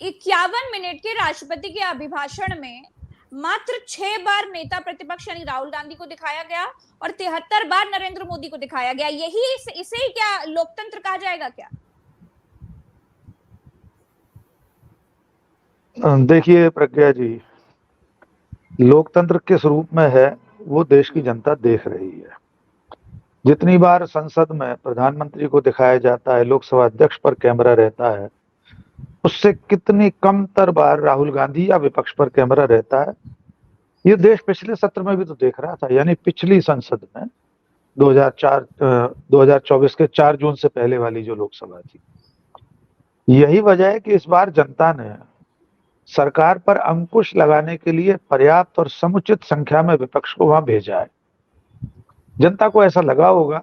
51 minute के राष्ट्रपति के अभिभाषण में मात्र 6 बार नेता प्रतिपक्ष यानी राहुल गांधी को दिखाया गया और 73 बार नरेंद्र मोदी को दिखाया गया। यही इसे ही क्या लोकतंत्र कहा जाएगा क्या? देखिए प्रज्ञा जी, लोकतंत्र किस रूप में है वो देश की जनता देख रही है। जितनी बार संसद में प्रधानमंत्री को दिखाया जाता है, लोकसभा अध्यक्ष पर कैमरा रहता है, उससे कितनी कमतर बार राहुल गांधी या विपक्ष पर कैमरा रहता है, ये देश पिछले सत्र में भी तो देख रहा था। यानी पिछली संसद में 2024 के 4 जून से पहले वाली जो लोकसभा थी। यही वजह है कि इस बार जनता ने सरकार पर अंकुश लगाने के लिए पर्याप्त और समुचित संख्या में विपक्ष को वहां भेजा है। जनता को ऐसा लगा होगा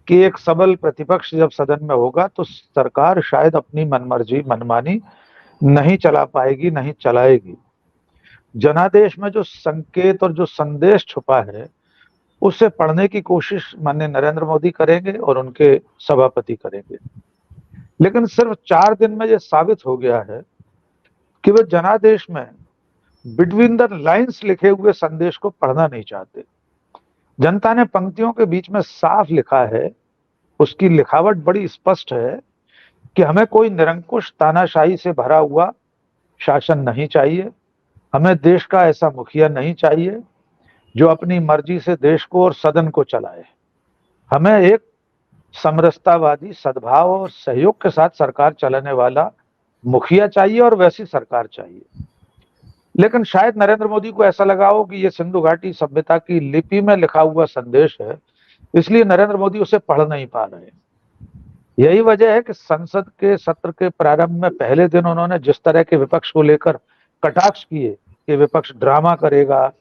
कि एक सबल प्रतिपक्ष जब सदन में होगा तो सरकार शायद अपनी मनमर्जी मनमानी नहीं चला पाएगी, नहीं चलाएगी। जनादेश में जो संकेत और जो संदेश छुपा है उसे पढ़ने की कोशिश माननीय नरेंद्र मोदी करेंगे और उनके सभापति करेंगे। लेकिन सिर्फ 4 दिन में यह साबित हो गया है कि वे जनादेश में बिटवीन द लाइंस लिखे हुए संदेश को पढ़ना नहीं चाहते। जनता ने पंक्तियों के बीच में साफ लिखा है, उसकी लिखावट बड़ी स्पष्ट है कि हमें कोई निरंकुश तानाशाही से भरा हुआ शासन नहीं चाहिए, हमें देश का ऐसा मुखिया नहीं चाहिए जो अपनी मर्जी से देश को और सदन को चलाए। हमें एक समरसतावादी, सद्भाव और सहयोग के साथ सरकार चलाने वाला मुखिया चाहिए और वैसी सरकार चाहिए। लेकिन शायद नरेंद्र मोदी को ऐसा लगा हो कि ये सिंधु घाटी सभ्यता की लिपि में लिखा हुआ संदेश है, इसलिए नरेंद्र मोदी उसे पढ़ नहीं पा रहे। यही वजह है कि संसद के सत्र के प्रारंभ में पहले दिन उन्होंने जिस तरह के विपक्ष को लेकर कटाक्ष किए कि विपक्ष ड्रामा करेगा,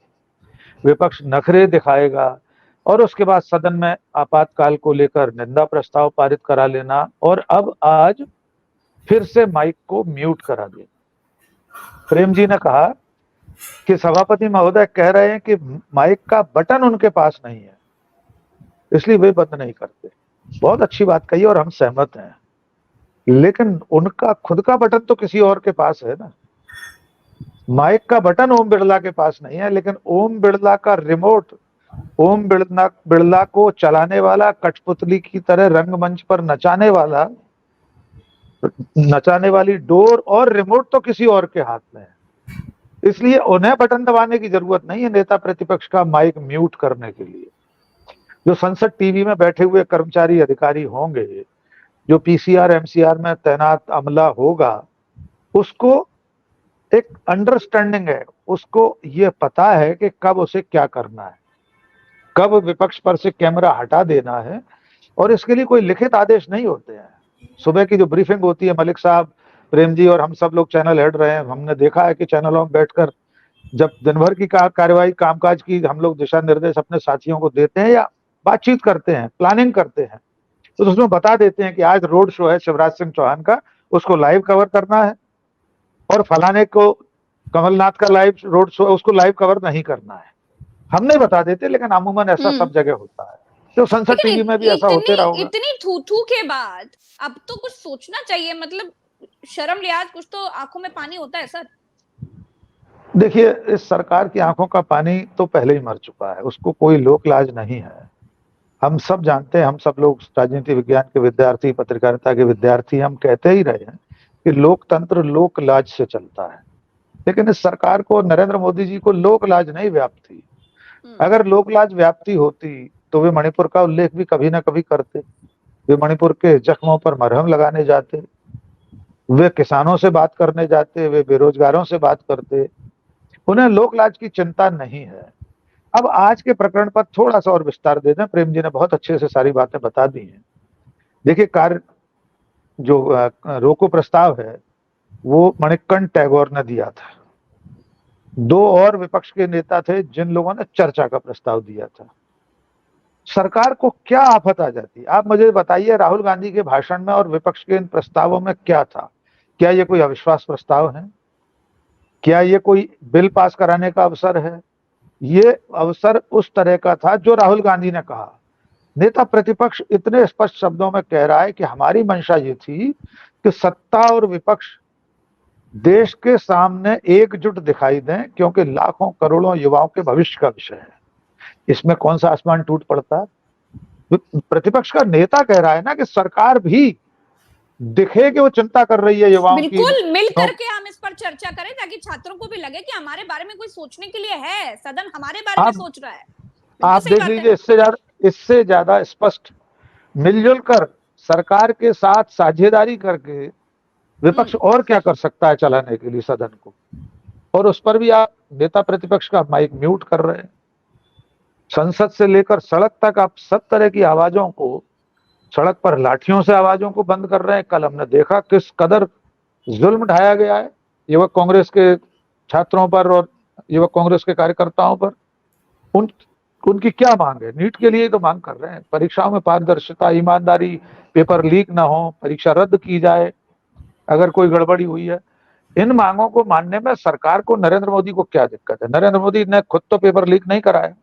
विपक्ष नखरे दिखाएगा, और उसके बाद सदन में आपातकाल को लेकर निंदा प्रस्ताव पारित करा लेना, और अब आज फिर से माइक को म्यूट करा देना। प्रेम जी ने कहा कि सभापति महोदय कह रहे हैं कि माइक का बटन उनके पास नहीं है, इसलिए वे बंद नहीं करते। बहुत अच्छी बात कही और हम सहमत हैं, लेकिन उनका खुद का बटन तो किसी और के पास है ना। माइक का बटन ओम बिरला के पास नहीं है, लेकिन ओम बिरला का रिमोट, ओम बिरला को चलाने वाला, कठपुतली की तरह रंगमंच पर नचाने वाली डोर और रिमोट तो किसी और के हाथ में है। इसलिए उन्हें बटन दबाने की जरूरत नहीं है नेता प्रतिपक्ष का माइक म्यूट करने के लिए। जो संसद टीवी में बैठे हुए कर्मचारी अधिकारी होंगे, जो पीसीआर एमसीआर में तैनात अमला होगा, उसको एक अंडरस्टैंडिंग है, उसको ये पता है कि कब उसे क्या करना है, कब विपक्ष पर से कैमरा हटा देना है, और इसके लिए कोई लिखित आदेश नहीं होते हैं। सुबह की जो ब्रीफिंग होती है, मलिक साहब, प्रेम जी और हम सब लोग चैनल हेड रहे हैं, हमने देखा है कि चैनलों में बैठकर जब दिन भर की कार्यवाही कामकाज की हम लोग दिशा निर्देश अपने साथियों को देते हैं या बातचीत करते हैं, प्लानिंग करते हैं, तो उसमें बता देते हैं कि आज रोड शो है शिवराज सिंह चौहान का, उसको लाइव कवर करना है, और फलाने को कमलनाथ का लाइव रोड शो है, उसको लाइव कवर नहीं करना है। हम नहीं बता देते, लेकिन अमूमन ऐसा सब जगह होता है। तो संसद टीवी में भी ऐसा होते रहोगा। इतनी थू के बाद अब तो कुछ सोचना चाहिए, मतलब शर्म लिहाज कुछ तो आंखों में पानी होता है सर। देखिए, इस सरकार की आंखों का पानी तो पहले ही मर चुका है, उसको कोई लोक लाज नहीं है। हम सब जानते हैं, हम सब लोग राजनीति विज्ञान के विद्यार्थी, पत्रकारिता के विद्यार्थी, हम कहते ही रहे हैं कि लोकतंत्र लोक लाज से चलता है। लेकिन इस सरकार को, नरेंद्र मोदी जी को लोक लाज नहीं व्याप्त थी। अगर लोक लाज व्याप्ति होती तो वे मणिपुर का उल्लेख भी कभी ना कभी करते, वे मणिपुर के जख्मों पर मरहम लगाने जाते, वे किसानों से बात करने जाते, वे बेरोजगारों से बात करते। उन्हें लोक लाज की चिंता नहीं है। अब आज के प्रकरण पर थोड़ा सा और विस्तार दे दें, प्रेम जी ने बहुत अच्छे से सारी बातें बता दी हैं। देखिए, कार्य जो रोको प्रस्ताव है वो मणिकर्ण टैगोर ने दिया था। 2 और विपक्ष के नेता थे जिन लोगों ने चर्चा का प्रस्ताव दिया था। सरकार को क्या आफत आ जाती? आप मुझे बताइए, राहुल गांधी के भाषण में और विपक्ष के इन प्रस्तावों में क्या था? क्या ये कोई अविश्वास प्रस्ताव है? क्या ये कोई बिल पास कराने का अवसर है? ये अवसर उस तरह का था जो राहुल गांधी ने कहा। नेता प्रतिपक्ष इतने स्पष्ट शब्दों में कह रहा है कि हमारी मंशा ये थी कि सत्ता और विपक्ष देश के सामने एकजुट दिखाई दें, क्योंकि लाखों करोड़ों युवाओं के भविष्य का विषय है। इसमें कौन सा आसमान टूट पड़ता है? प्रतिपक्ष का नेता कह रहा है ना कि सरकार भी दिखे कि वो चिंता कर रही है युवाओं की। बिल्कुल, मिल करके हम इस पर चर्चा करें ताकि छात्रों को भी लगे कि हमारे बारे में कोई सोचने के लिए है, सदन हमारे बारे में सोच रहा है। आप देख लीजिए, इससे ज्यादा स्पष्ट मिलजुल कर सरकार के साथ साझेदारी करके विपक्ष और क्या कर सकता है चलाने के लिए सदन को। और उस पर भी आप नेता प्रतिपक्ष का माइक म्यूट कर रहे हैं। संसद से लेकर सड़क तक आप सब तरह की आवाजों को, सड़क पर लाठियों से आवाजों को बंद कर रहे हैं। कल हमने देखा किस कदर जुल्म ढाया गया है युवक कांग्रेस के छात्रों पर और युवक कांग्रेस के कार्यकर्ताओं पर। उनकी क्या मांग है? नीट के लिए तो मांग कर रहे हैं, परीक्षाओं में पारदर्शिता, ईमानदारी, पेपर लीक ना हो, परीक्षा रद्द की जाए अगर कोई गड़बड़ी हुई है। इन मांगों को मानने में सरकार को, नरेंद्र मोदी को क्या दिक्कत है? नरेंद्र मोदी ने खुद तो पेपर लीक नहीं कराया।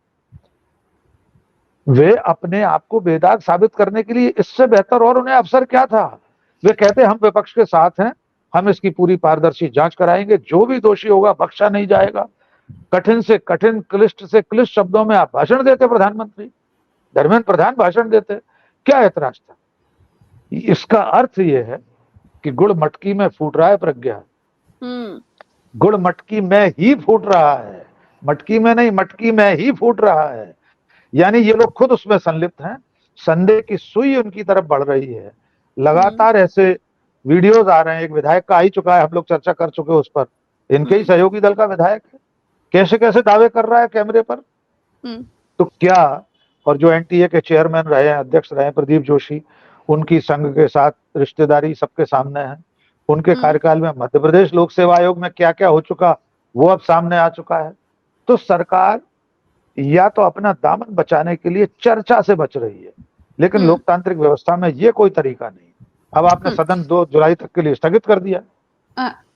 वे अपने आप को बेदाग साबित करने के लिए इससे बेहतर और उन्हें अवसर क्या था? वे कहते हम विपक्ष के साथ हैं, हम इसकी पूरी पारदर्शी जांच कराएंगे, जो भी दोषी होगा बख्शा नहीं जाएगा। कठिन से कठिन, क्लिष्ट से क्लिष्ट शब्दों में आप भाषण देते, प्रधानमंत्री धर्मेंद्र प्रधान भाषण देते, क्या ऐतराज था? इसका अर्थ यह है कि गुड़ मटकी में फूट रहा है प्रज्ञा। गुड़ मटकी में ही फूट रहा है, मटकी में नहीं, मटकी में ही फूट रहा है। यानी ये लोग खुद उसमें संलिप्त हैं। संदेह की सुई उनकी तरफ बढ़ रही है। लगातार ऐसे वीडियोस आ रहे हैं। एक विधायक का आ ही चुका है, हम लोग चर्चा कर चुके उस पर। इनके ही सहयोगी दल का विधायक है, कैसे कैसे दावे कर रहा है कैमरे पर। तो क्या, और जो एनटीए के चेयरमैन रहे हैं, अध्यक्ष रहे हैं प्रदीप जोशी, उनकी संघ के साथ रिश्तेदारी सबके सामने है। उनके कार्यकाल में मध्य प्रदेश लोक सेवा आयोग में क्या क्या हो चुका वो अब सामने आ चुका है। तो सरकार या तो अपना दामन बचाने के लिए चर्चा से बच रही है, लेकिन लोकतांत्रिक व्यवस्था में ये कोई तरीका नहीं। अब आपने सदन 2 जुलाई तक के लिए स्थगित कर दिया।